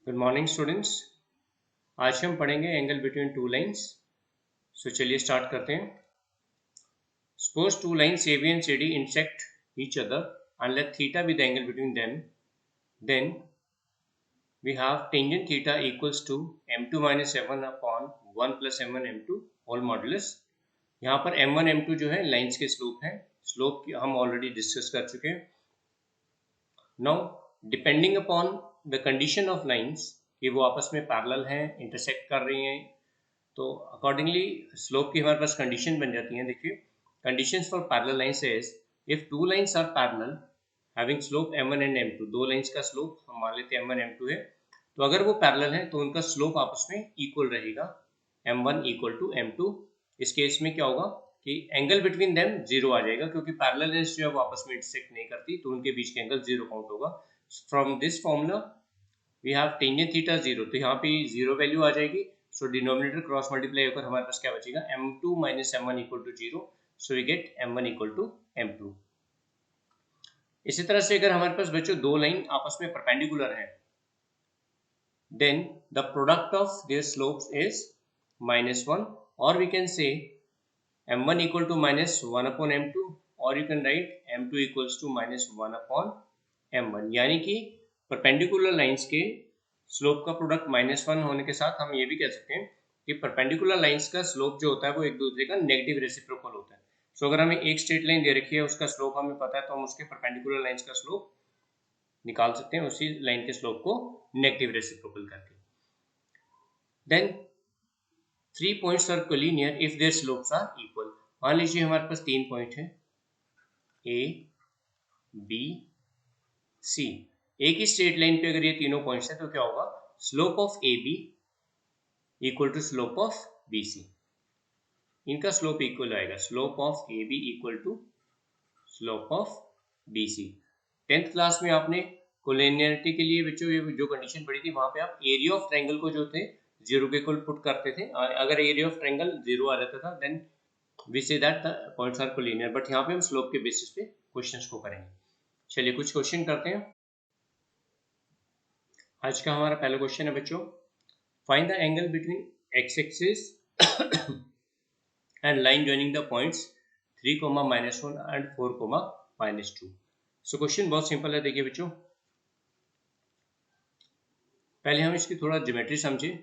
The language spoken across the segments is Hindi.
Good morning students. आज हम पढ़ेंगे एंगल बिटवीन टू लाइंस। सो चलिए स्टार्ट करते हैं। Suppose two lines AB and CD intersect each other and let theta be the angle between them. Then we have tangent theta equals to m2 minus m1 upon 1 plus m1 m2 whole modulus। यहाँ पर m1 m2 जो है लाइंस के स्लोप है। स्लोप हम ऑलरेडी डिस्कस कर चुके हैं। Now depending upon the condition of lines कि वो आपस में पैरेलल हैं, इंटरसेक्ट कर रही हैं, तो अकॉर्डिंगली स्लोप की हमारे पास कंडीशन बन जाती हैं। देखिए conditions for parallel lines is if two lines are parallel having slope m1 and m2, दो लाइंस का स्लोप हम मान लेते हैं m1 m2 है, तो अगर वो पैरेलल है तो उनका स्लोप आपस में इक्वल रहेगा, m1 इक्वल टू m2। इस केस में क्या होगा कि एंगल बिटवीन देम जीरो आ जाएगा, क्योंकि पैरेलल लाइंस जो है वो आपस में इंटरसेक्ट नहीं करती, तो उनके बीच के एंगल जीरो काउंट होगा। From this formula we have tangent theta zero, तो यहाँ पे जीरो वैल्यू आ जाएगी। सो डिनोमिनेटर क्रॉस मल्टीप्लाई होकर हमारे पास क्या बचेगा, m2 minus m1 equal to zero. So we get m1 equal to m2। इसी तरह से अगर हमारे पास बच्चों दो लाइन आपस में परपेंडिकुलर है, then the product of their slopes is -1, और we can say m1 equal to -1 upon m2, और you can write m2 equals to -1 upon m1। यानी कि परपेंडिकुलर लाइंस के स्लोप का प्रोडक्ट -1 होने के साथ हम ये भी कह सकते हैं कि परपेंडिकुलर लाइंस का स्लोप जो होता है वो एक दूसरे का नेगेटिव रेसिप्रोकल होता है। सो अगर हमें एक स्ट्रेट लाइन दे रखी है, उसका स्लोप हमें पता है, तो हम उसके परपेंडिकुलर लाइंस का स्लोप निकाल सकते हैं उसी लाइन के स्लोप को नेगेटिव रेसिप्रोकल करके। Then 3 points are collinear if their slopes are equal. मान लीजिए हमारे पास 3 पॉइंट है A, B, C। एक ही स्ट्रेट लाइन पे अगर ये तीनों पॉइंट्स हैं तो क्या होगा, slope of AB equal to slope of BC। इनका स्लोप इक्वल आएगा, slope of AB equal to slope of BC। 10th class में आपने कोलिनियरिटी के लिए बच्चों ये जो कंडीशन पढ़ी थी, वहां पे आप एरिया ऑफ ट्रायंगल को जो थे जीरो के इक्वल पुट करते थे। अगर एरिया ऑफ ट्रायंगल जीरो आ जाता था then we say that the points are collinear, but यहाँ पे हम स्लोप के बेसिस पे क्वेश्चंस को करेंगे। चलिए कुछ क्वेश्चन करते हैं। आज का हमारा पहला क्वेश्चन है बच्चों, find the angle between x axis and line joining the points 3, -1 and 4, -2। So question बहुत सिंपल है। देखिए बच्चों, पहले हम इसकी थोड़ा ज्योमेट्री समझें।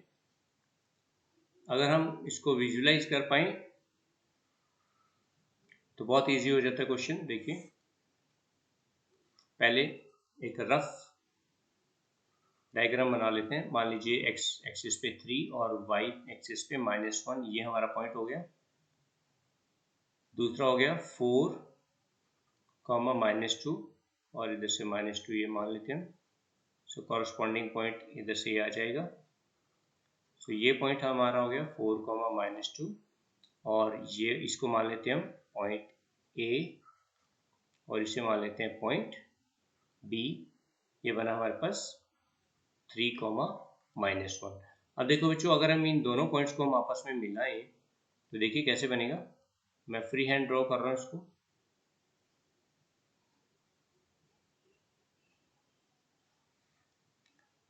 अगर हम इसको विजुलाइज कर पाए तो बहुत इजी हो जाता है क्वेश्चन। देखिए पहले एक रफ डायग्राम बना लेते हैं। मान लीजिए एक्स एक्सिस पे 3 और वाई एक्सिस पे -1, ये हमारा पॉइंट हो गया। दूसरा हो गया 4, -2, और इधर से -2 ये मान लेते हैं। सो कॉरस्पॉन्डिंग पॉइंट इधर से ये आ जाएगा। सो ये पॉइंट हमारा हो गया 4, -2, और ये इसको मान लेते हैं हम पॉइंट ए, और इसे मान लेते हैं पॉइंट बी। ये बना हमारे पास 3, -1। अब देखो बच्चों, अगर हम इन दोनों पॉइंट्स को हम आपस में मिलाएं तो देखिए कैसे बनेगा। मैं फ्री हैंड ड्रॉ कर रहा हूं इसको।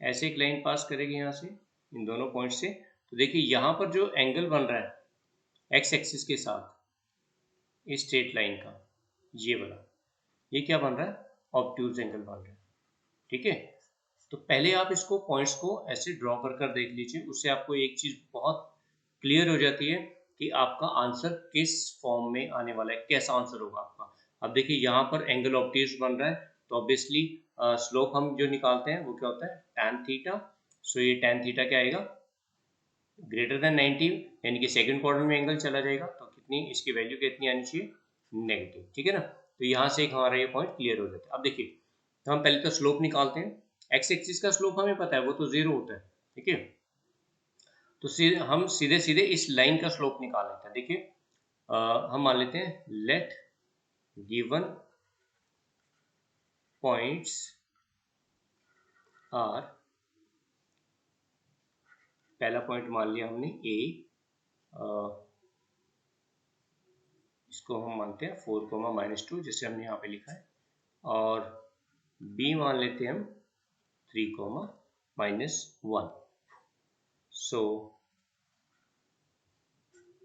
ऐसे एक लाइन पास करेगी यहाँ से इन दोनों पॉइंट से, तो देखिए यहाँ पर जो एंगल बन रहा है एक्स एक्सिस के साथ इस स्ट्रेट लाइन का, ये वाला, ये क्या बन रहा है, ऑब्ट्यूज एंगल बन रहा है। ठीक है, तो पहले आप इसको पॉइंट्स को ऐसे ड्रॉ कर कर देख लीजिए, उससे आपको एक चीज बहुत क्लियर हो जाती है कि आपका आंसर किस फॉर्म में आने वाला है, कैसा आंसर होगा आपका। अब देखिए यहाँ पर एंगल ऑब्ट्यूज बन रहा है, तो ऑब्वियसली स्लोप हम जो निकालते हैं वो क्या होता है, tan थीटा। सो ये tan थीटा क्या आएगा, ग्रेटर देन 90, यानी कि सेकंड क्वाड्रेंट में एंगल चला जाएगा, तो कितनी इसकी वैल्यू कितनी आनी चाहिए, नेगेटिव। ठीक है ना, तो यहाँ से एक हमारा ये पॉइंट क्लियर हो जाता है। अब देखिए, तो हम पहले तो स्लोप निकालते हैं। एक्स एक्सिस का स्लोप हमें पता है, वो तो जीरो होता है। ठीक है, तो हम सीधे सीधे इस लाइन का स्लोप निकाल लेते हैं। देखिए हम मान लेते हैं लेट गिवन पॉइंट्स आर, पहला पॉइंट मान लिया हमने ए, इसको हम मानते हैं 4, -2, जैसे हमने यहाँ पे लिखा है, और बी मान लेते हैं हम 3, -1. So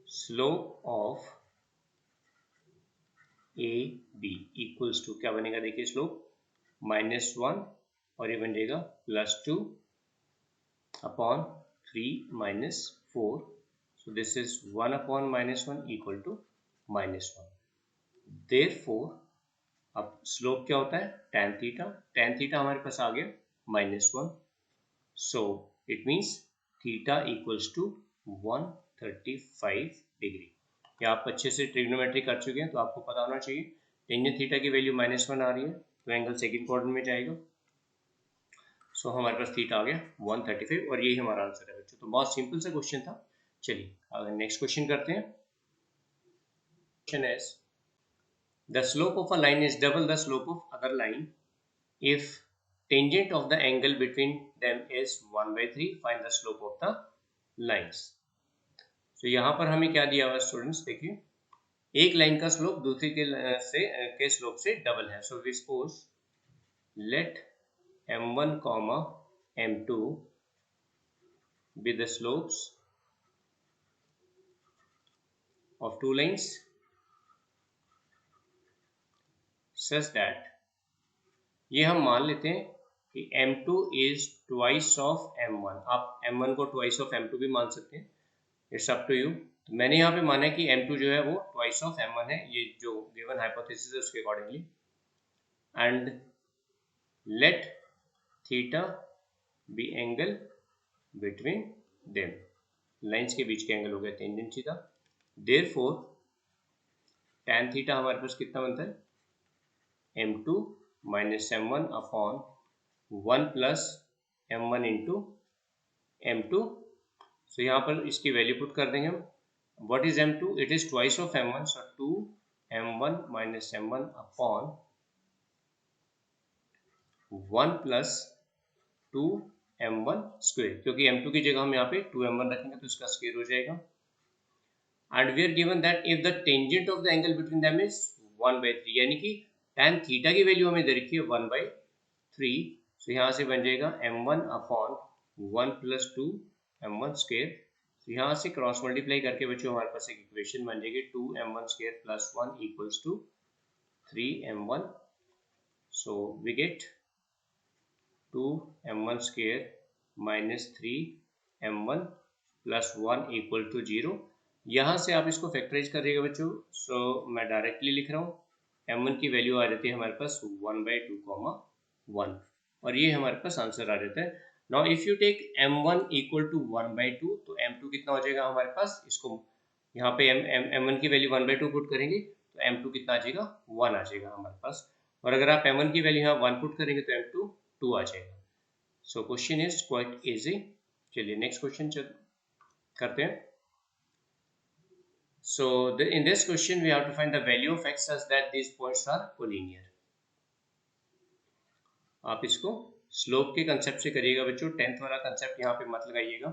slope of AB equals to क्या बनेगा, देखिए स्लोप -1 और ये बन जाएगा +2 upon 3 -4. So this is 1 upon -1 equal to -1. Therefore अब स्लोप क्या होता है, tan थीटा. tan थीटा हमारे पास आ गया -1. So it means theta equals to 135 degree. या आप अच्छे से ट्रिग्नोमेट्री कर चुके हैं तो आपको पता होना चाहिए टेंजेंट थीटा की वैल्यू -1 आ रही है तो एंगल सेकंड क्वाड्रेंट में जाएगा. सो हमारे पास थीटा आ गया 135 और यही हमारा आंसर है बच्चों. तो बहुत सिंपल सा क्वेश्चन था. चलिए अगर नेक्स्ट क्वेश्चन करते हैं. क्वेश्चन है the slope of a line is double the slope of other line if tangent of the angle between them is 1/3. Find the slope of the lines. तो यहाँ पर हमें क्या दिया हुआ स्टूडेंट्स, देखिए एक लाइन का स्लोप दूसरी के स्लोप से डबल है. So we suppose let m1 comma m2 be the slopes of two lines such that ये हम मान लेते हैं कि m2 is twice of m1. आप m1 को twice of m2 भी मान सकते हैं, इट्स अप टू यू. तो मैंने यहाँ पे माना है कि m2 जो है वो twice of m1 है, ये जो गिवन हाइपोथेसिस है उसके accordingly. And let theta be angle between them. Lines के बीच के एंगल हो गया tangent theta. Therefore tan theta हमारे पास कितना बनता है, m2 minus m1 upon 1 plus m1 into m2. So यहाँ पर इसकी वैल्यू पुट कर देंगे हम. What is m2, it is twice of m1. So 2m1 minus m1 upon 1 plus 2m1 square, क्योंकि m2 की जगह हम यहाँ पे 2m1 रखेंगे तो इसका स्क्वायर हो जाएगा. And we are given that if the tangent of the angle between them is 1/3, यानी कि tan थीटा की वैल्यू हमें दे रखी है 1/3. सो यहाँ से बन जाएगा m1 upon 1 plus 2m1 square. तो यहाँ से क्रॉस मल्टीप्लाई करके बच्चों हमारे पास एक इक्वेशन बन जाएगी 2m1 square plus 1 equals to 3m1. So we get 2m1 square minus 3m1 plus 1 equal to 0. यहाँ से आप इसको फैक्टराइज करिएगा बच्चों. सो मैं डायरेक्टली लिख रहा हूँ, m1 की वैल्यू आ जाती है हमारे पास 1/2, 1 और ये हमारे पास आंसर आ जाता है. Now if you take m1 equal to 1/2 तो m2 कितना हो जाएगा हमारे पास, इसको यहाँ पे m1 की वैल्यू 1/2 पुट करेंगे तो m2 कितना आ जाएगा, 1 आ जाएगा हमारे पास. और अगर आप m1 की वैल्यू यहाँ 1 पुट करेंगे तो m2 2 आ जाएगा. So question is quite easy. चलिए नेक्स्ट क्वेश्चन करते हैं. So in this question we have to find the value of x such that these points are collinear. आप इसको स्लोप के कंसेप्ट से करिएगा बच्चों. 10th वाला कंसेप्ट यहाँ पे मत लगाइएगा.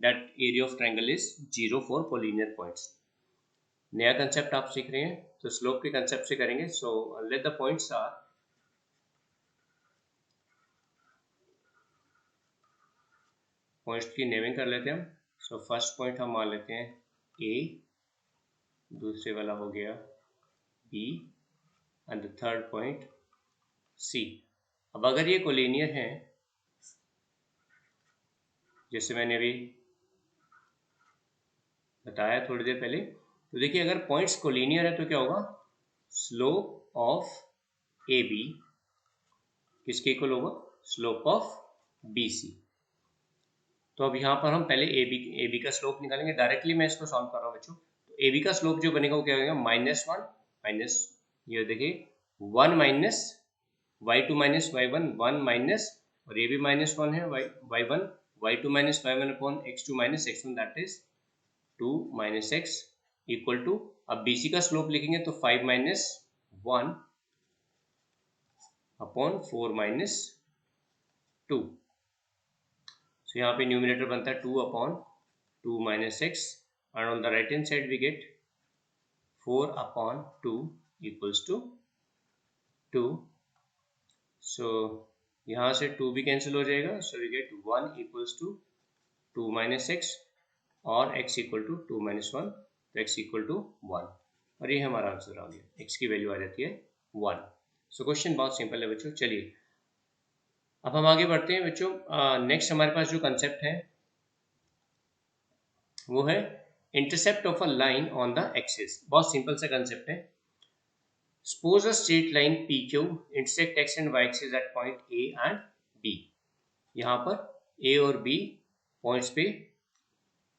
That area of triangle is 0 for collinear points. नया कंसेप्ट आप सीख रहे हैं तो स्लोप के कंसेप्ट से करेंगे. So let the points are points की नेमिंग कर लेते हैं हम. सो फर्स्ट पॉइंट हम मान लेते हैं A, दूसरे वाला हो गया B and the third point C. अब अगर ये कोलिनियर हैं, जैसे मैंने अभी बताया थोड़ी देर पहले, तो देखिए अगर पॉइंट्स कोलिनियर है तो क्या होगा, स्लोप ऑफ AB किसके इक्वल होगा, स्लोप ऑफ BC. तो अब यहाँ पर हम पहले AB का स्लोप निकालेंगे. डायरेक्टली मैं इसको सॉल्व कर रहा हूँ बच्चों. तो AB का स्लोप जो बनेगा वो क्या होगा, -1 माइनस, ये देखिए 1 minus y2 minus y1, 1 minus, और ये भी -1 है, y1 y2 minus y1 upon x2 minus x1 that is 2 minus x equal to. अब BC का स्लोप लिखेंगे तो 5 माइनस 1 अपॉन 4 माइनस 2. So यहाँ पे न्यूमिनेटर बनता है 2 upon 2 minus x and on the right hand side we get 4 upon 2 equals to 2. So यहाँ से 2 भी कैंसिल हो जाएगा, so we get 1 equals to 2 minus x और x इक्वल टू 2 माइनस 1, तो x इक्वल टू 1 और ये हमारा आंसर आ गया, x की वैल्यू आ जाती है 1। सो क्वेश्चन बहुत सिंपल है बच्चों। चलिए अब हम आगे बढ़ते हैं बच्चों। नेक्स्ट हमारे पास जो कंसेप्ट है वो है intercept of a line on the axis. बहुत सिंपल सा कंसेप्ट है। Suppose a straight line PQ intersect x and y axis at point A and B। यहाँ पर A और B पॉइंट्स पे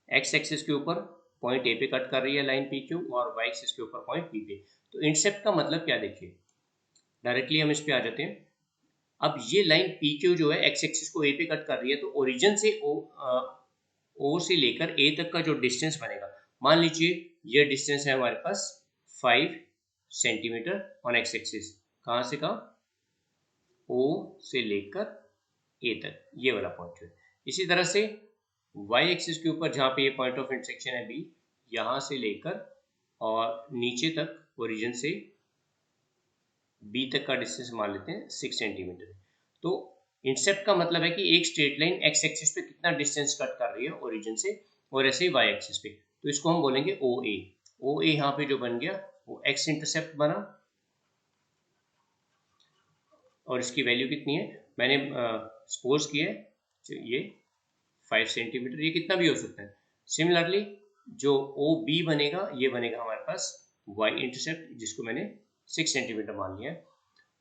x एक्सिस के ऊपर पॉइंट A पे कट कर रही है लाइन PQ और y एक्सिस के ऊपर पॉइंट B पे। तो इंटरसेप्ट का मतलब क्या, देखिए डायरेक्टली हम इस पे आ जाते हैं। अब ये लाइन PQ जो है x एक्सिस को A पे कट कर रही है, तो ओरिजिन से O से लेकर A तक का जो डिस्टेंस बनेगा, मान लीजिए ये डिस्टेंस है हमारे पास 5 सेंटीमीटर ऑन x एक्सिस। कहाँ से कहाँ, O से लेकर A तक, ये वाला पॉइंट है। इसी तरह से y एक्सिस के ऊपर जहाँ पे ये पॉइंट ऑफ इंटरसेक्शन है B, यहाँ से लेकर और नीचे तक ओरिजिन से B तक का डिस्टेंस मान लेते हैं 6 सेंटीमीटर। तो इंटरसेप्ट का मतलब है कि एक स्ट्रेट लाइन x एक्सिस पे कितना डिस्टेंस कट कर रही है ओरिजिन से, और ऐसे ही y एक्सिस पे, तो इसको हम बोलेंगे OA। OA यहाँ पे जो बन गया वो x इंटरसेप्ट बना, और इसकी वैल्यू कितनी है, मैंने सपोज किया है ये 5 सेंटीमीटर, ये कितना भी हो सकता है। सिमिलरली जो OB बनेगा, ये बनेगा हमारे पास y इंटरसेप्ट, जिसको मैंने 6 सेंटीमीटर मान लिया है।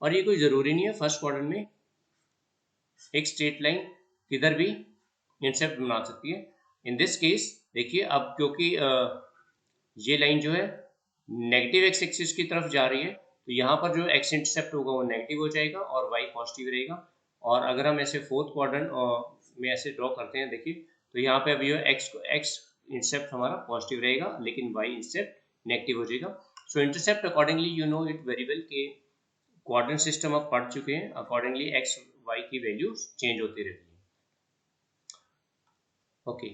और ये कोई ज़रूरी नहीं है फर्स्ट क्वाड्रेंट में एक स्ट्रेट लाइन किधर भी इंटरसेप्ट बना सकती है। इन दिस केस देखिए, अब क्योंकि ये लाइन जो है नेगेटिव एक्स एक्सिस की तरफ जा रही है, तो यहाँ पर जो एक्स इंटरसेप्ट होगा वो नेगेटिव हो जाएगा और वाई पॉजिटिव रहेगा। और अगर हम ऐसे फोर्थ क्वाड्रेंट में ऐसे ड्रॉ करते हैं, देखिए तो यहाँ पे अभी एक्स इंटरसेप्ट हमारा पॉजिटिव रहेगा, लेकिन वाई इंटरसेप्ट नेगेटिव हो जाएगा। So intercept accordingly you know it very well के क्वाड्रेंट सिस्टम आप पढ़ चुके हैं, अकॉर्डिंगली एक्स वाई की वैल्यू चेंज होती रहती है। Okay,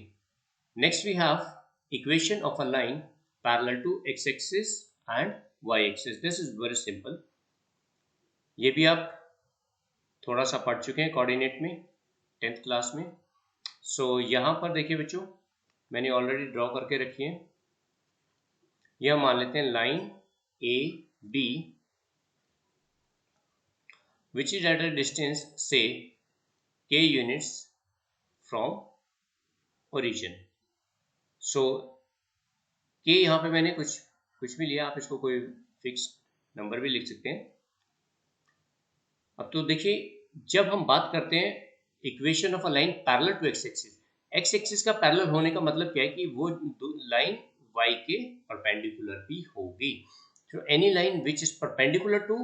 next we have equation of a line parallel to x-axis and y-axis. This is very simple. ये भी आप थोड़ा सा पढ़ चुके हैं कोऑर्डिनेट में 10th क्लास में। सो यहाँ पर देखिए बच्चों, मैंने ऑलरेडी ड्रॉ करके रखी है। यह मान लेते हैं line AB which is at a distance say k units from origin. सो के यहाँ पे मैंने कुछ भी लिया, आप इसको कोई फिक्स नंबर भी लिख सकते हैं। अब तो देखिए, जब हम बात करते हैं equation of a line parallel to x axis, x axis का पैरेलल होने का मतलब क्या है कि वो लाइन वाई के परपेंडिकुलर भी होगी। So any line which is perpendicular to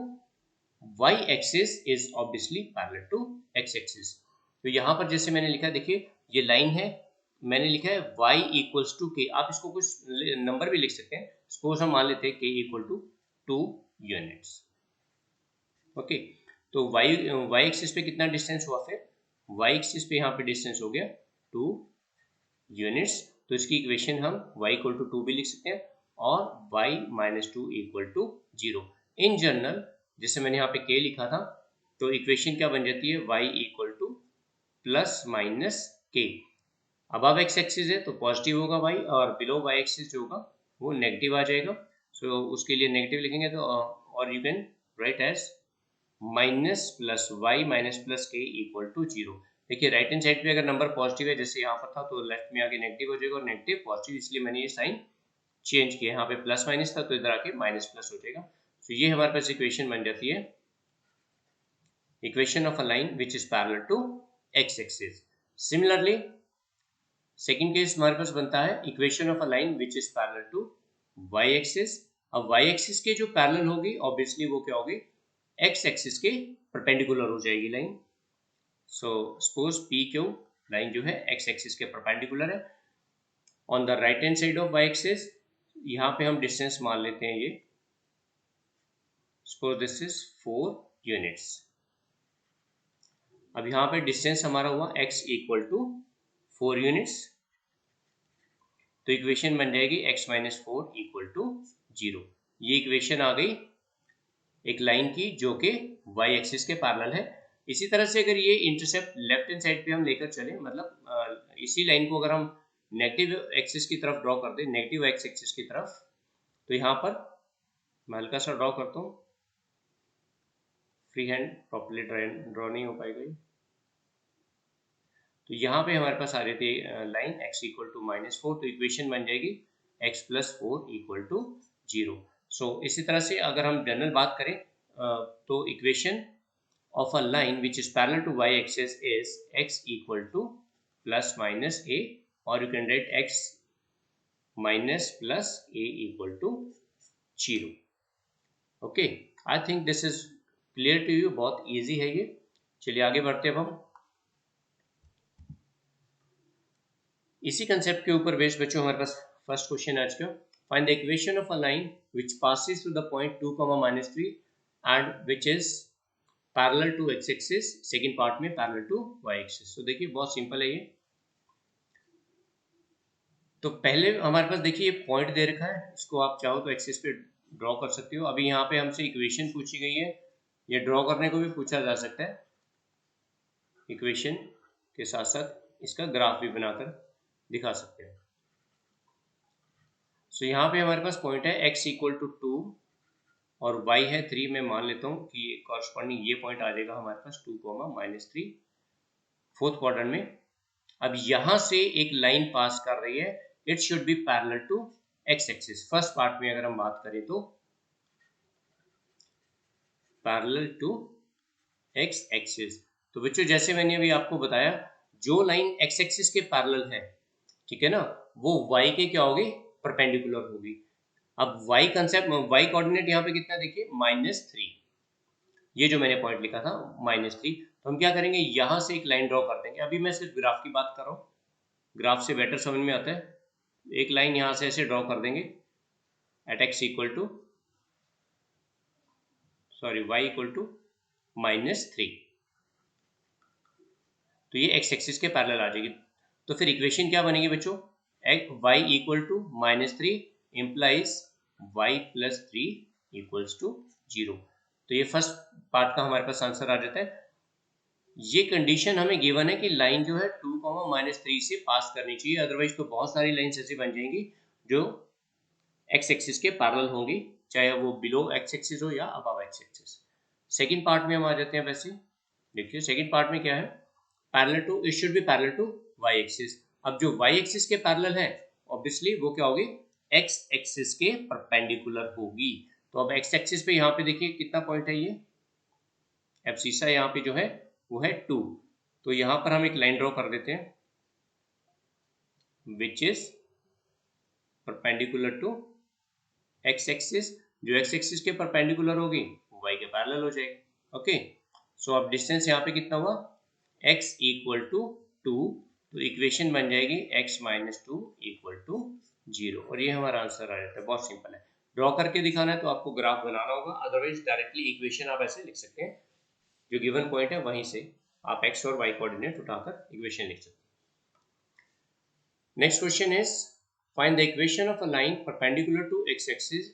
y axis is obviously parallel to x axis. तो यहाँ पर जैसे मैंने लिखा, देखिए ये लाइन है, मैंने लिखा है y इक्वल्स टू के, आप इसको कुछ नंबर भी लिख सकते हैं। सपोज हम मान लेते हैं k equal to 2 units. Okay, तो y एक्सिस पे कितना डिस्टेंस हुआ, फिर y एक्सिस पे यहाँ पे डिस्टेंस हो गया 2 यूनिट्स। तो इसकी इक्वेशन हम y इक्वल टू 2 भी लिख सकते हैं और y minus 2 equal to 0। In general जैसे मैंने यहाँ पे k लिखा था, तो इक्वेशन क्या बन जाती है, y equal two plus minus k। Above x axis है तो पॉजिटिव होगा y, और बिलो y एक्सिस जो होगा वो नेगेटिव आ जाएगा। सो उसके लिए नेगेटिव लिखेंगे तो और you can write as minus plus y minus plus k equal to 0। देखिए राइट हैंड साइड पे अगर नंबर पॉजिटिव है, जैसे यहाँ पर था, तो लेफ्ट में आके नेगेटिव हो जाएगा और नेगेटिव पॉजिटिव, इसलिए मैंने ये साइन चेंज किया। यहाँ पे प्लस माइनस था तो इधर आके माइनस प्लस हो जाएगा। तो ये हमारे पास इक्वेशन बन जाती है, equation of a line which is parallel to x axis. Similarly second case हमारे पास बनता है equation of a line which is parallel to y axis. अब वाई एक्सिस के जो पैरेलल होगी ऑब्वियसली वो क्या होगी, एक्स एक्सिस के परपेंडिकुलर हो जाएगी line. So suppose P Q line जो है एक्स एक्सिस के परपेंडिकुलर है। On the right hand side of y axis यहाँ पे हम डिस्टेंस मान लेते हैं, ये सपोज दिस इज 4 यूनिट्स। अब यहाँ पे डिस्टेंस हमारा हुआ x इक्वल टू 4 यूनिट्स, तो इक्वेशन बन जाएगी x माइनस 4 इक्वल टू 0। ये इक्वेशन आ गई एक लाइन की जो कि y एक्सिस के पैरेलल है। इसी तरह से अगर ये इंटरसेप्ट लेफ्ट हैंड साइड पे हम लेकर चले, मतलब इसी लाइन को अगर हम नेगेटिव एक्सिस की तरफ ड्रॉ कर दें, नेगेटिव एक्स एक्सिस की तरफ, तो यहाँ पर मैं हल्का सा ड्रॉ करता हूँ, फ्री हैंड प्रॉपर्ली ड्रॉ नहीं हो पाएगा ये। तो यहाँ पे हमारे पास आ रही थी लाइन x इक्वल टू -4, तो इक्वेशन बन जाएगी x प्लस 4 इक्वल टू 0। सो इसी तरह से अगर हम जनरल बात करें तो equation of a line which is parallel to y axis is x equal to plus minus a, or you can write x minus plus a equal to 0. Okay, I think this is clear to you, बहुत easy है ये। चलिए आगे बढ़ते हैं अब हम इसी कंसेप्ट के ऊपर बेस्ड बच्चों हमारे पास फर्स्ट क्वेश्चन आज का, find the equation of a line which passes through the point 2, -3 and which is parallel to x axis, second part में पैरेलल टू वाई एक्सिस। तो देखिए बहुत सिंपल है ये। तो पहले हमारे पास देखिए पॉइंट दे रखा है, इसको आप चाहो तो एक्सिस पे ड्रॉ कर सकते हो। अभी यहाँ पे हमसे इक्वेशन पूछी गई है, ये ड्रॉ करने को भी पूछा जा सकता है, इक्वेशन के साथ साथ इसका ग्राफ भी बनाकर दिखा सकते हैं। सो यहाँ पे हमारे पास पॉइंट है x इक्वल टू 2 और y है 3। मैं मान लेता हूँ कि कॉरस्पॉन्डिंग ये पॉइंट आ जाएगा हमारे पास 2, -3 फोर्थ क्वाड्रेंट में। अब यहाँ से एक लाइन पास कर रही है, it should be parallel to x axis. First part में अगर हम बात करें तो पैरेलल टू एक्स एक्सिस। तो बच्चों जैसे मैंने अभी आपको बताया, जो लाइन एक्स एक्सिस के पैरेलल है, ठीक है ना, वो y के क्या होगी, परपेंडिकुलर होगी। अब y कंसेप्ट, y कोऑर्डिनेट यहाँ पे कितना देखिए -3, ये जो मैंने पॉइंट लिखा था -3। तो हम क्या करेंगे, यहाँ से एक लाइन ड्रॉ कर देंगे। अभी मैं सिर्फ ग्राफ की बात कर रहा हूँ, ग्राफ से बेटर समझ में आता है। एक लाइन यहाँ से ऐसे ड्रॉ कर देंगे at x equal to y equal to -3, तो ये x एक्सिस के पैरेलल आ जाएगी। तो फिर इक्वेशन क्या बनेगी बच्चों, y equal to -3 implies y plus 3 equals to 0। तो ये फर्स्ट पार्ट का हमारे पास आंसर आ जाता है। ये कंडीशन हमें गिवन है कि लाइन जो है 2, -3 से पास करनी चाहिए, अदरवाइज तो बहुत सारी लाइन्स ऐसी बन जाएंगी जो एक्स एक्सिस के पैरेलल होंगी, चाहे वो बिलो एक्स एक्सिस हो या above x axis. Second part में हम आ जाते हैं। वैसे देखिए सेकंड पार्ट में क्या है, parallel to, it should be parallel to y axis. अब जो वाई एक्सिस के पैरेलल है, ऑब्वियसली वो क्या होगी, एक्स एक्सिस के परपेंडिकुलर होगी। तो अब एक्स एक्सिस पे यहाँ पे देखिए कितना पॉइंट है, ये एब्सिसा यहाँ पे जो है वो है 2। तो यहाँ पर हम एक लाइन ड्रॉ कर देते हैं which is perpendicular to x axis. जो एक्स एक्सिस के परपेंडिकुलर होगी वो वाई के पैरेलल हो जाएगी। ओके, सो अब डिस्टेंस यहाँ पे कितना हुआ, x इक्वल टू 2, तो इक्वेशन बन जाएगी x माइनस 2 इक्वल टू 0, और ये हमारा आंसर आ जाता है। बहुत सिंपल है। ड्रॉ करके दिखाना है तो आपको ग्राफ बनाना होगा, अदरवाइज डायरेक्टली इक्वेशन आप ऐसे लिख सकते हैं, जो गिवन पॉइंट है वहीं से आप x और y कोऑर्डिनेट उठाकर इक्वेशन लिख सकते हैं। Next question is find the equation of a line perpendicular to x axis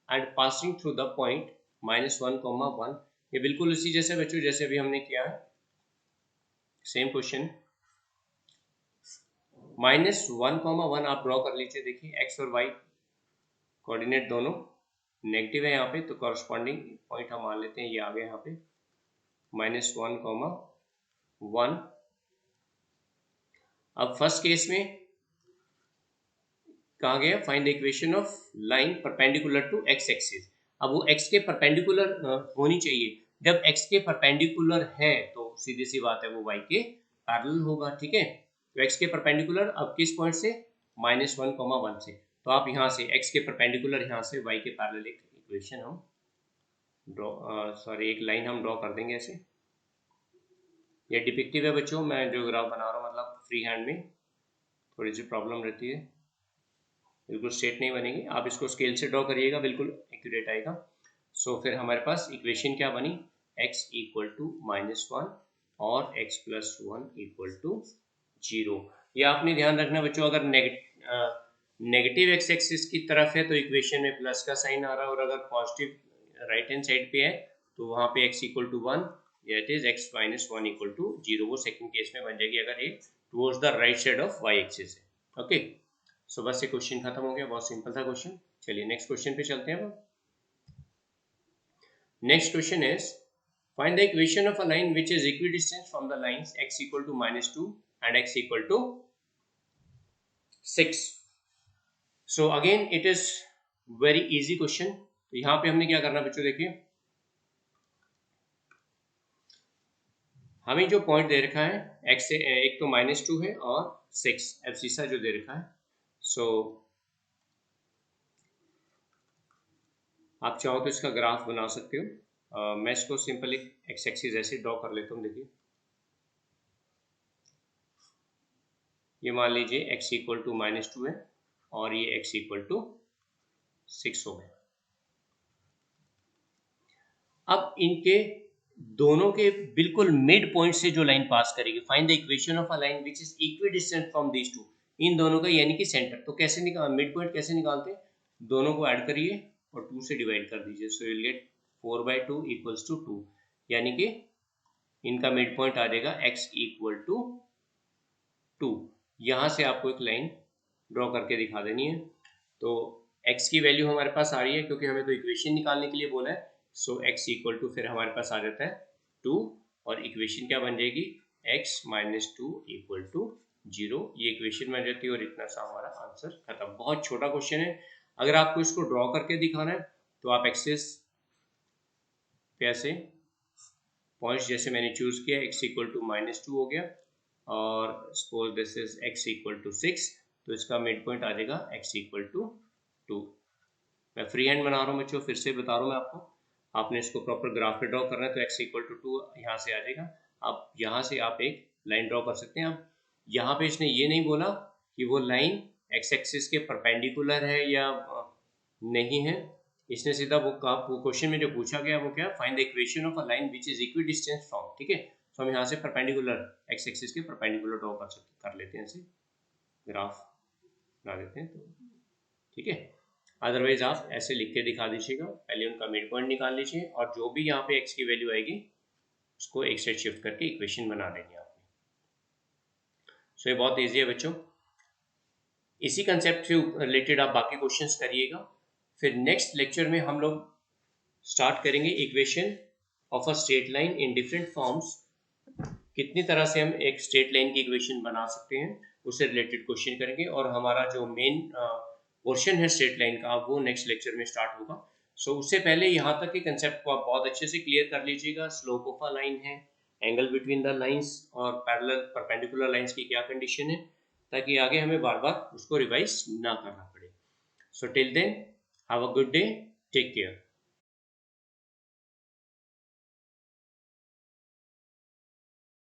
and passing through the point -1, 1। ये बिल्कुल उसी जैसे बच्चों जैसे अभी हमने किया है, सेम क्वेश्चन। -1, 1 आप ड्रॉ कर लीजिए। देखिए x और y कोऑर्डिनेट दोनों नेगेटिव है यहाँ पे, तो कॉरस्पॉन्डिंग पॉइंट हम मान लेते हैं ये आ गया यहाँ पे -1, 1। अब फर्स्ट केस में कहा गया find the equation of line perpendicular to x axis. अब वो x के परपेंडिकुलर होनी चाहिए। जब x के परपेंडिकुलर है तो सीधी सी बात है वो y के पैरेलल होगा, ठीक है। तो x के परपेंडिकुलर अब किस पॉइंट से, -1, 1 से। तो आप यहाँ से x के परपेंडिकुलर यहाँ से y के पैरेलल एक इक्वेशन हम एक लाइन हम ड्रॉ कर देंगे ऐसे। ये डिपिक्टिव है बच्चों, मैं जो ग्राफ बना रहा हूँ मतलब फ्री हैंड में थोड़ी सी प्रॉब्लम रहती है, बिल्कुल स्ट्रेट नहीं बनेगी। आप इसको स्केल से ड्रॉ करिएगा, बिल्कुल एक्यूरेट आएगा। सो फिर हमारे पास इक्वेशन क्या बनी, x इक्वल टू -1 और x प्लस 1 इक्वल टू 0। ये आपने ध्यान रखना बच्चों, अगर नेगेटिव एक्स एक्सिस की तरफ है तो इक्वेशन में प्लस का साइन आ रहा है, और अगर पॉजिटिव राइट हैंड साइड पे है तो वहाँ पे x equal to 1 that is x minus 1 equal to 0, वो सेकंड केस में बन जाएगी अगर ये towards the right side of y axis है। ओके, सो बस ये क्वेश्चन खत्म हो गया, बहुत सिंपल था क्वेश्चन। चलिए नेक्स्ट क्वेश्चन पे चलते हैं। Next question is find the equation of a line which is equidistant from the lines x equal to -2 and x equal to 6. So again it is very easy question। तो यहाँ पे हमने क्या करना बच्चों, देखिए हमें जो पॉइंट दे रखा है x से एक तो -2 है और 6 एब्सिसा जो दे रखा है। सो आप चाहो तो इसका ग्राफ बना सकते हो। मैं इसको सिंपल एक एक्स एक्सिस ऐसे ड्रॉ कर लेता हूँ। देखिए ये मान लीजिए x इक्वल टू -2 है और ये x इक्वल टू 6 हो गया। अब इनके दोनों के बिल्कुल मिड पॉइंट से जो लाइन पास करेगी, find the equation of a line which is equidistant from these two, इन दोनों का यानी कि सेंटर। तो कैसे निकाल मिड पॉइंट कैसे निकालते हैं, दोनों को ऐड करिए और 2 से डिवाइड कर दीजिए। So you will get 4/2 equals to 2, यानी कि इनका मिड पॉइंट आ जाएगा x इक्वल टू 2। यहाँ से आपको एक लाइन ड्रॉ करके दिखा देनी है। तो x की वैल्यू हमारे पास आ रही है क्योंकि हमें तो इक्वेशन निकालने के लिए बोला है। सो x इक्वल टू फिर हमारे पास आ जाता है 2 और इक्वेशन क्या बन जाएगी, x माइनस 2 इक्वल टू 0। ये इक्वेशन बन जाती है और इतना सा हमारा आंसर खत्म। बहुत छोटा क्वेश्चन है। अगर आपको इसको ड्रॉ करके दिखाना है तो आप एक्सिस पे ऐसे पॉइंट्स जैसे मैंने चूज किया, x इक्वल टू -2 हो गया और suppose this is x equal to 6, तो इसका मिड पॉइंट आ जाएगा x इक्वल टू 2। मैं फ्री हैंड बना रहा हूँ बच्चों, फिर से बता रहा हूँ मैं आपको, आपने इसको प्रॉपर ग्राफ पे ड्रॉ करना है। तो x इक्वल टू 2 यहाँ से आ जाएगा। अब यहाँ से आप एक लाइन ड्रॉ कर सकते हैं। अब यहाँ पे इसने ये नहीं बोला कि वो लाइन x एक्सिस के परपेंडिकुलर है या नहीं है, इसने सीधा वो क्वेश्चन में जो पूछा गया वो क्या, find the equation of a line which is equidistant from. ठीक है, तो हम यहाँ से परपेंडिकुलर x एक्सिस के परपेंडिकुलर ड्रॉ कर लेते हैं, ऐसे ग्राफ बना देते हैं। तो ठीक है, अदरवाइज आप ऐसे लिख के दिखा दीजिएगा, पहले उनका मिड पॉइंट निकाल लीजिए और जो भी यहाँ पे x की वैल्यू आएगी उसको एक साइड शिफ्ट करके इक्वेशन बना देंगे आपने। सो ये बहुत ईजी है बच्चों। इसी कंसेप्ट से रिलेटेड आप बाकी क्वेश्चंस करिएगा। फिर नेक्स्ट लेक्चर में हम लोग स्टार्ट करेंगे equation of a straight line in different forms. कितनी तरह से हम एक स्ट्रेट लाइन की इक्वेशन बना सकते हैं उससे रिलेटेड क्वेश्चन करेंगे और हमारा जो मेन पोर्शन है स्ट्रेट लाइन का वो नेक्स्ट लेक्चर में स्टार्ट होगा। सो उससे पहले यहाँ तक के कंसेप्ट को आप बहुत अच्छे से क्लियर कर लीजिएगा। स्लोप ऑफ अ लाइन है, एंगल बिटवीन द लाइंस और पैरेलल परपेंडिकुलर लाइंस की क्या कंडीशन है, ताकि आगे हमें बार बार उसको रिवाइज ना करना पड़े। So till then have a good day, take care.